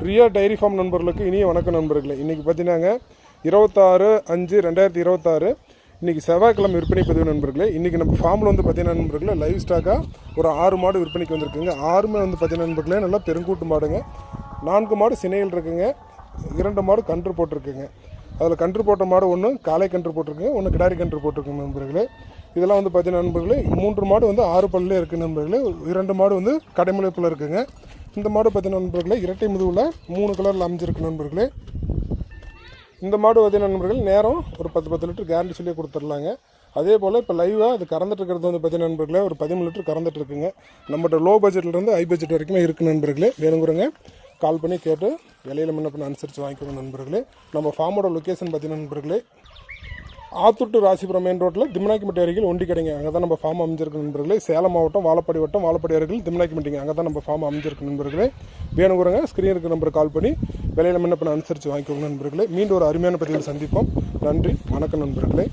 Riya dairy farm நண்பர்களுக்கு இனிய வணக்கம் நண்பர்களே. இன்றைக்கி பார்த்தீங்கன்னா 26/5/2026 இன்றைக்கி செவ்வாய்க்கிழமை விற்பனை பதிவு நண்பர்களே. இன்றைக்கி நம்ம ஃபார்மில் வந்து பார்த்தீங்கன்னா நண்பர்களே லைவ் ஸ்டாக்காக ஒரு 6 மாடு விற்பனைக்கு வந்திருக்குங்க. 6மே வந்து பார்த்தீங்கன்னா நண்பர்களே நல்லா பெருங்கூட்டு மாடுங்க. 4 மாடு சினைகள் இருக்குங்க, 2 மாடு கன்று போட்டிருக்குங்க. அதில் கன்று போட்ட மாடு ஒன்று காலை கன்று போட்டிருக்குங்க, ஒன்று கிடாரி கன்று போட்டிருக்குங்க நண்பர்களே. இதெல்லாம் வந்து பார்த்தீங்கன்னா நண்பர்களே 3 மாடு வந்து 6 பல்லே இருக்குது நண்பர்களே. 2 மாடு வந்து கடைமுளைப்பில் இருக்குங்க. இந்த மாடு பார்த்தீங்கன்னா நண்பர்களே இரட்டை முதுவில் 3 கலரில் அமைஞ்சிருக்கு நண்பர்களே. இந்த மாடு பார்த்தீங்கன்னா நண்பர்கள் நேரம் ஒரு 10 லிட்டர் கேரண்டி சொல்லி கொடுத்துடலாங்க. அதே போல் இப்போ லைவாக அது கறந்துட்டு இருக்கிறது வந்து பார்த்தீங்கன்னா நண்பர்களே ஒரு 13 லிட்டர் கறந்துட்டு இருக்குங்க. நம்மகிட்ட லோ பட்ஜெட்லேருந்து ஹை பட்ஜெட் வரைக்குமே இருக்குது நண்பர்களே. வேணுங்கிறங்க கால் பண்ணி கேட்டு விலையில் முன்ன பண்ண அனுசரித்து வாங்கிக்கணும் நண்பர்களே. நம்ம ஃபார்மோட லொக்கேஷன் பார்த்தீங்கன்னா நண்பர்களே ஆத்தூர் டு ராசிபுரம் மெயின் ரோட்டில் திம்னாக்கிமட்டி அருகில் ஒண்டி கடைங்க. அங்கே தான் நம்ம ஃபார்ம் அமைஞ்சிருக்கு நண்பர்களே. சேலம் மாவட்டம் வாழப்பாடி வட்டம் வாழப்பாடி அருகில் திம்னாக்கிமட்டிங்க. அங்கே தான் நம்ம ஃபார்ம் அமைஞ்சிருக்கு நண்பர்களே. வேணுங்கிறங்க ஸ்க்ரீனுக்கு நம்பர் கால் பண்ணி விலையில் முன்ன பண்ண அனுசரித்து வாங்கிக்கோங்க நண்பர்களே. மீண்டும் ஒரு அருமையான பதிவில் சந்திப்போம். நன்றி, வணக்கம் நண்பர்களே.